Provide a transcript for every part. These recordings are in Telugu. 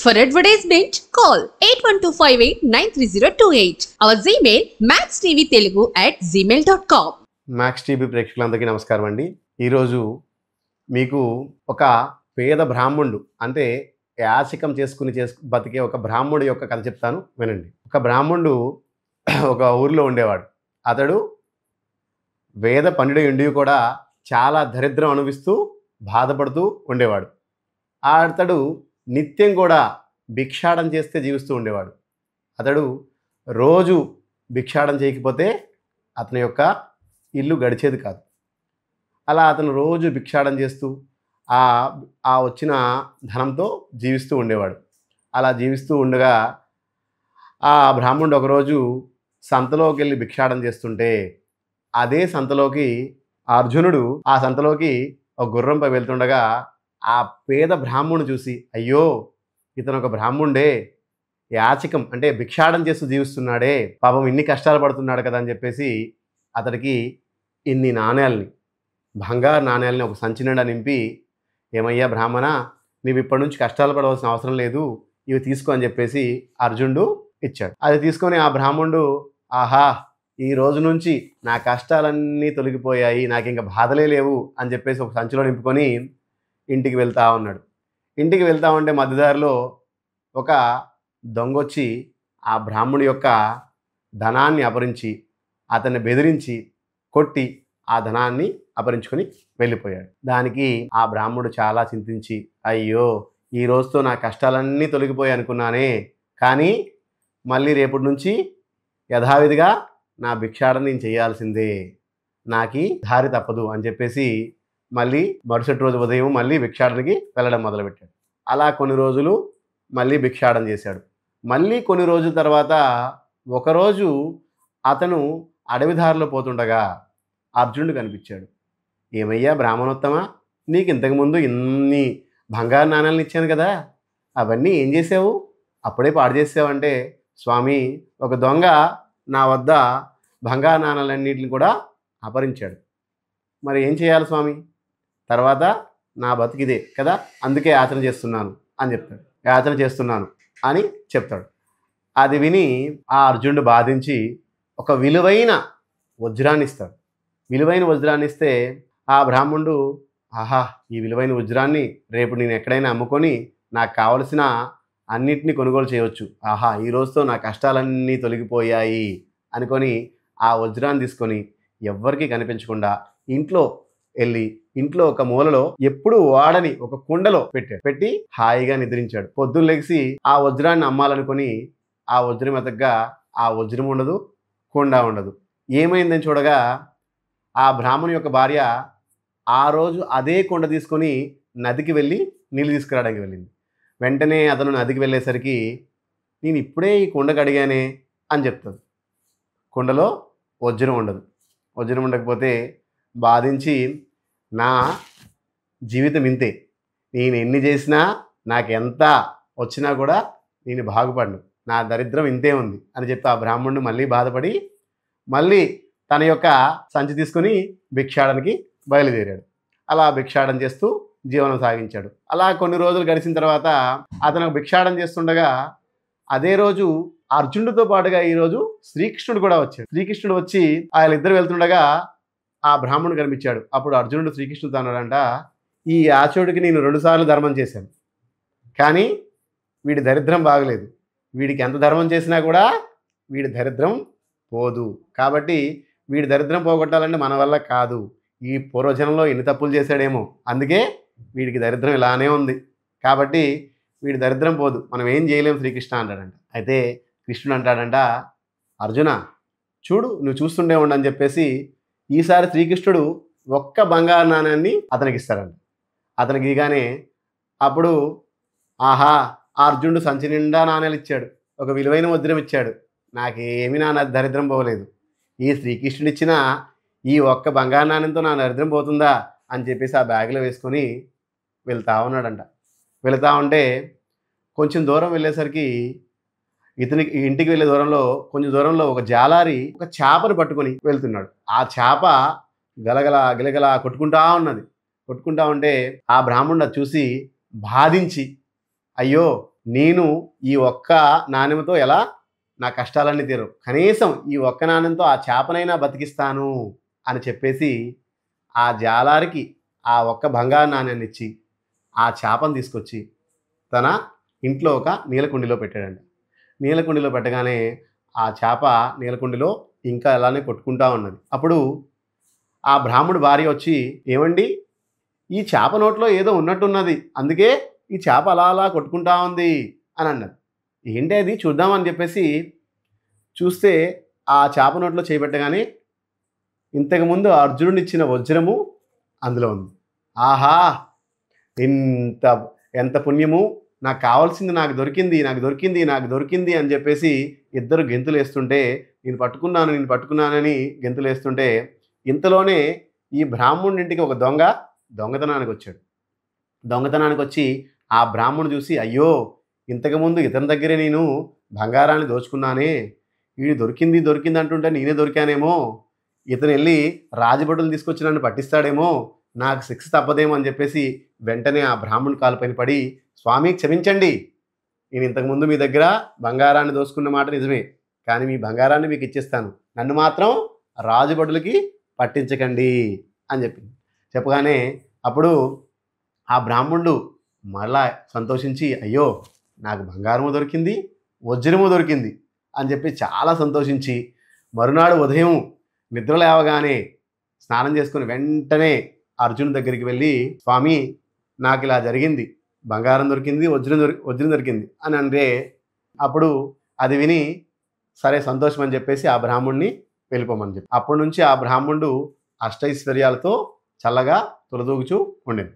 For advertisement, call 8125893028. Our Gmail maxtvtelugu@gmail.com. Max TV ప్రేక్షకులందరికీ నమస్కారం అండి. ఈరోజు మీకు ఒక పేద బ్రాహ్మణుడు అంటే యాచకం చేసుకుని బతికే ఒక బ్రాహ్మణుడు యొక్క కథ చెప్తాను వినండి. ఒక బ్రాహ్మణుడు ఒక ఊరిలో ఉండేవాడు. అతడు వేద పండితుడు ఉండి కూడా చాలా దరిద్రం అనుభవిస్తూ బాధపడుతూ ఉండేవాడు. అతడు నిత్యం కూడా భిక్షాటన చేస్తే జీవిస్తూ ఉండేవాడు. అతడు రోజు భిక్షాటన చేయకపోతే అతని యొక్క ఇల్లు గడిచేది కాదు. అలా అతను రోజు భిక్షాటన చేస్తూ ఆ వచ్చిన ధనంతో జీవిస్తూ ఉండేవాడు. అలా జీవిస్తూ ఉండగా ఆ బ్రాహ్మణుడు ఒకరోజు సంతలోకి వెళ్ళి భిక్షాటన చేస్తుంటే అదే సంతలోకి అర్జునుడు ఆ సంతలోకి ఒక గుర్రంపై వెళ్తుండగా ఆ పేద బ్రాహ్మణుడు చూసి, అయ్యో ఇతను ఒక బ్రాహ్మణుడే, యాచకం అంటే భిక్షాటన చేస్తూ జీవిస్తున్నాడే, పాపం ఇన్ని కష్టాలు పడుతున్నాడు కదా అని చెప్పేసి అతడికి ఇన్ని నాణ్యాలని, బంగారు నాణ్యాలని ఒక సంచి నిండా నింపి, ఏమయ్యా బ్రాహ్మణ, నీవు ఇప్పటి నుంచి కష్టాలు పడవలసిన అవసరం లేదు, ఇవి తీసుకో అని చెప్పేసి అర్జునుడు ఇచ్చాడు. అది తీసుకొని ఆ బ్రాహ్మణుడు, ఆహా ఈ రోజు నుంచి నా కష్టాలన్నీ తొలగిపోయాయి, నాకు ఇంకా బాధలే లేవు అని చెప్పేసి ఒక సంచిలో నింపుకొని ఇంటికి వెళ్తా ఉన్నాడు. ఇంటికి వెళ్తా ఉంటే మధ్యదారిలో ఒక దొంగొచ్చి ఆ బ్రాహ్మణుడి యొక్క ధనాన్ని అపహరించి అతన్ని బెదిరించి కొట్టి ఆ ధనాన్ని అపహరించుకొని వెళ్ళిపోయాడు. దానికి ఆ బ్రాహ్మణుడు చాలా చింతించి, అయ్యో ఈ రోజుతో నా కష్టాలన్నీ తొలగిపోయాయి అనుకున్నానే, కానీ మళ్ళీ రేపటి నుంచి యథావిధిగా నా భిక్షాటన నేను చేయాల్సిందే, నాకి దారి తప్పదు అని చెప్పేసి మళ్ళీ మరుసటి రోజు ఉదయం మళ్ళీ భిక్షాటనకి వెళ్ళడం మొదలుపెట్టాడు. అలా కొన్ని రోజులు మళ్ళీ భిక్షాటన చేశాడు. మళ్ళీ కొన్ని రోజుల తర్వాత ఒకరోజు అతను అడవి దారిలో పోతుండగా అర్జునుడు కనిపించాడు. ఏమయ్యా బ్రాహ్మణోత్తమ, నీకు ఇంతకుముందు ఇన్ని బంగారు నాణాలను ఇచ్చాను కదా, అవన్నీ ఏం చేసావు, అప్పుడే పాడు చేసావంటే, స్వామి ఒక దొంగ నా వద్ద బంగారు నాణాలన్నింటిని కూడా అపహరించాడు, మరి ఏం చేయాలి స్వామి, తర్వాత నా బతికిదే కదా, అందుకే యాచన చేస్తున్నాను అని చెప్తాడు. యాచన చేస్తున్నాను అని చెప్తాడు. అది విని ఆ అర్జునుడు బాధించి ఒక విలువైన వజ్రాన్ని ఇస్తాడు. విలువైన వజ్రాన్ని ఇస్తే ఆ బ్రాహ్మణుడు, ఆహా ఈ విలువైన వజ్రాన్ని రేపు నేను ఎక్కడైనా అమ్ముకొని నాకు కావలసిన అన్నిటినీ కొనుగోలు చేయవచ్చు, ఆహా ఈ రోజుతో నా కష్టాలన్నీ తొలగిపోయాయి అనుకొని ఆ వజ్రాన్ని తీసుకొని ఎవ్వరికీ కనిపించకుండా ఇంట్లో వెళ్ళి ఇంట్లో ఒక మూలలో ఎప్పుడు వాడని ఒక కుండలో పెట్టి హాయిగా నిద్రించాడు. పొద్దున్న లెగిసి ఆ వజ్రాన్ని అమ్మాలనుకొని ఆ వజ్రం ఎతగ్గా ఆ వజ్రం ఉండదు, కుండ ఉండదు. ఏమైందని చూడగా ఆ బ్రాహ్మణు యొక్క భార్య ఆ రోజు అదే కుండ తీసుకొని నదికి వెళ్ళి నీళ్ళు తీసుకురావడానికి వెళ్ళింది. వెంటనే అతను నదికి వెళ్ళేసరికి, నేను ఇప్పుడే ఈ కుండ కడిగానే అని చెప్తుంది. కుండలో వజ్రం ఉండదు. వజ్రం ఉండకపోతే బాధించి, నా జీవితం ఇంతే, నేను ఎన్ని చేసినా నాకు ఎంత వచ్చినా కూడా నేను బాగుపడను, నా దరిద్రం ఇంతే ఉంది అని చెప్పి ఆ బ్రాహ్మణుడు మళ్ళీ బాధపడి మళ్ళీ తన యొక్క సంచి తీసుకొని భిక్షాటనకి బయలుదేరాడు. అలా భిక్షాటన చేస్తూ జీవనం సాగించాడు. అలా కొన్ని రోజులు గడిచిన తర్వాత అతను భిక్షాటన చేస్తుండగా అదే రోజు అర్జునుడితో పాటుగా ఈరోజు శ్రీకృష్ణుడు కూడా వచ్చాడు. శ్రీకృష్ణుడు వచ్చి వాళ్ళిద్దరు వెళ్తుండగా ఆ బ్రాహ్మణుడు కనిపించాడు. అప్పుడు అర్జునుడు శ్రీకృష్ణుడితో అన్నాడంట, ఈ ఆచోడికి నేను 2 సార్లు ధర్మం చేశాను, కానీ వీడి దరిద్రం బాగలేదు, వీడికి ఎంత ధర్మం చేసినా కూడా వీడి దరిద్రం పోదు, కాబట్టి వీడి దరిద్రం పోగొట్టాలంటే మన వల్ల కాదు, ఈ పూర్వజనంలో ఎన్ని తప్పులు చేశాడేమో, అందుకే వీడికి దరిద్రం ఇలానే ఉంది, కాబట్టి వీడి దరిద్రం పోదు, మనం ఏం చేయలేము శ్రీకృష్ణ అంటాడంట. అయితే కృష్ణుడు అంటాడంట, అర్జున చూడు నువ్వు చూస్తుండే ఉండని చెప్పేసి ఈసారి శ్రీకృష్ణుడు ఒక్క బంగారు నాణ్యాన్ని అతనికి ఇస్తాడంట. అతనికి ఇగానే అప్పుడు, ఆహా అర్జునుడు సంచి నిండా నాణ్యాలు ఇచ్చాడు, ఒక విలువైన వజ్రం ఇచ్చాడు, నాకేమీ నా దరిద్రం పోలేదు, ఈ శ్రీకృష్ణుడు ఇచ్చిన ఈ ఒక్క బంగారు నాణ్యంతో నా దరిద్రం పోతుందా అని చెప్పేసి ఆ బ్యాగ్లో వేసుకొని వెళ్తా ఉన్నాడంట. వెళ్తా ఉంటే కొంచెం దూరం వెళ్ళేసరికి ఇతనికి ఇంటికి వెళ్ళే దూరంలో కొంచెం దూరంలో ఒక జాలారి ఒక చేపను పట్టుకొని వెళ్తున్నాడు. ఆ చేప గలగల గిలగల కొట్టుకుంటా ఉన్నది. కొట్టుకుంటా ఉంటే ఆ బ్రాహ్మణుడు చూసి బాధించి, అయ్యో నేను ఈ ఒక్క నాణెంతో ఎలా నా కష్టాలన్నీ తీరవు, కనీసం ఈ ఒక్క నాణెంతో ఆ చేపనైనా బతికిస్తాను అని చెప్పేసి ఆ జాలారికి ఆ ఒక్క బంగారు నాణ్యాన్ని ఇచ్చి ఆ చేపను తీసుకొచ్చి తన ఇంట్లో ఒక నీలకుండిలో పెట్టాడండి. నీలకుండిలో పెట్టగానే ఆ చేప నీలకుండిలో ఇంకా అలానే కొట్టుకుంటా ఉన్నది. అప్పుడు ఆ బ్రాహ్మడు భార్య వచ్చి, ఏమండి, ఈ చేప నోట్లో ఏదో ఉన్నట్టున్నది, అందుకే ఈ చేప అలా అలా కొట్టుకుంటా ఉంది అని అన్నది. ఏంటి అది చూద్దామని చెప్పేసి చూస్తే ఆ చేప నోట్లో చేయబెట్టగానే ఇంతకుముందు అర్జునుడిచ్చిన వజ్రము అందులో ఉంది. ఆహా, ఇంత ఎంత పుణ్యము, నాకు కావాల్సింది నాకు దొరికింది, నాకు దొరికింది, నాకు దొరికింది అని చెప్పేసి ఇద్దరు గెంతులు వేస్తుంటే, నేను పట్టుకున్నానని గెంతులు వేస్తుంటే, ఇంతలోనే ఈ బ్రాహ్మణుడి ఇంటికి ఒక దొంగతనానికి వచ్చాడు. దొంగతనానికి వచ్చి ఆ బ్రాహ్మణుడు చూసి, అయ్యో, ఇంతకుముందు ఇతని దగ్గరే నేను బంగారాన్ని దోచుకున్నానే, వీడు దొరికింది అంటుంటే నేనే దొరికానేమో, ఇతను వెళ్ళి రాజభటులు తీసుకొచ్చి నన్ను పట్టిస్తాడేమో, నాకు శిక్ష తప్పదేమో అని చెప్పేసి వెంటనే ఆ బ్రాహ్మణుడి కాలుపైన పడి, స్వామి క్షమించండి, నేను ఇంతకుముందు మీ దగ్గర బంగారాన్ని దోచుకున్న మాట నిజమే, కానీ మీ బంగారాన్ని మీకు ఇచ్చేస్తాను, నన్ను మాత్రం రాజభటులకి పట్టించకండి అని చెప్పింది. చెప్పగానే అప్పుడు ఆ బ్రాహ్మణుడు మళ్ళా సంతోషించి, అయ్యో, నాకు బంగారము దొరికింది, వజ్రము దొరికింది అని చెప్పి చాలా సంతోషించి మరునాడు ఉదయం నిద్ర లేవగానే స్నానం చేసుకుని వెంటనే అర్జునుడి దగ్గరికి వెళ్ళి, స్వామి, నాకు ఇలా జరిగింది, బంగారం దొరికింది, వజ్రం దొరికింది అని అంటే, అప్పుడు అది విని సరే సంతోషం అని చెప్పేసి ఆ బ్రాహ్మణుడిని వెళ్ళిపోమని చెప్పి అప్పటి నుంచి ఆ బ్రాహ్మణుడు అష్టైశ్వర్యాలతో చల్లగా తులదూగుచూ ఉండేది.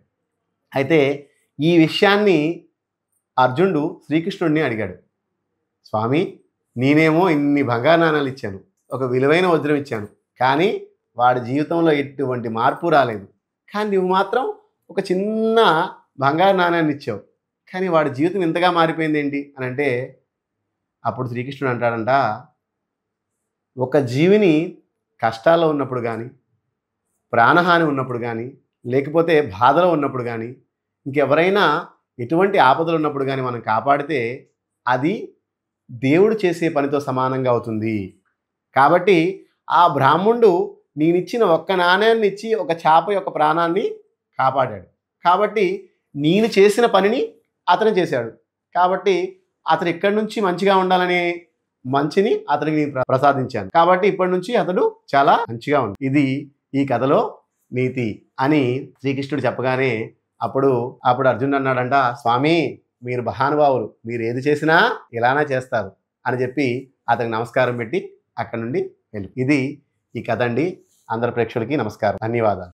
అయితే ఈ విషయాన్ని అర్జునుడు శ్రీకృష్ణుడిని అడిగాడు. స్వామి, నేనేమో ఇన్ని బంగారు నాణాలు ఇచ్చాను, ఒక విలువైన వజ్రం ఇచ్చాను, కానీ వాడి జీవితంలో ఎటువంటి మార్పు రాలేదు, కానీ నువ్వు మాత్రం ఒక చిన్న బంగారు నాణ్యాన్ని ఇచ్చావు, కానీ వాడి జీవితం ఇంతగా మారిపోయింది ఏంటి అని అంటే, అప్పుడు శ్రీకృష్ణుడు అంటాడంట, ఒక జీవిని కష్టాల్లో ఉన్నప్పుడు కానీ, ప్రాణహాని ఉన్నప్పుడు కానీ, లేకపోతే బాధలో ఉన్నప్పుడు కానీ, ఇంకెవరైనా ఎటువంటి ఆపదలు ఉన్నప్పుడు కానీ మనం కాపాడితే అది దేవుడు చేసే పనితో సమానంగా అవుతుంది. కాబట్టి ఆ బ్రాహ్మణుడు నేనిచ్చిన ఒక్క నాణ్యాన్ని ఇచ్చి ఒక చేప యొక్క ప్రాణాన్ని కాపాడాడు. కాబట్టి నేను చేసిన పనిని అతను చేశాడు. కాబట్టి అతను ఇక్కడి నుంచి మంచిగా ఉండాలనే మంచిని అతనికి నేను ప్రసాదించాను. కాబట్టి ఇప్పటి నుంచి అతడు చాలా మంచిగా ఉంది. ఇది ఈ కథలో నీతి అని శ్రీకృష్ణుడు చెప్పగానే అప్పుడు అర్జునుడు అన్నాడంట, స్వామి, మీరు మహానుభావులు, మీరు ఏది చేసినా ఇలానే చేస్తారు అని చెప్పి అతనికి నమస్కారం పెట్టి అక్కడి నుండి వెళ్ళి. ఇది ఈ కథ అండి. అందరి ప్రేక్షకులకి నమస్కారం, ధన్యవాదాలు.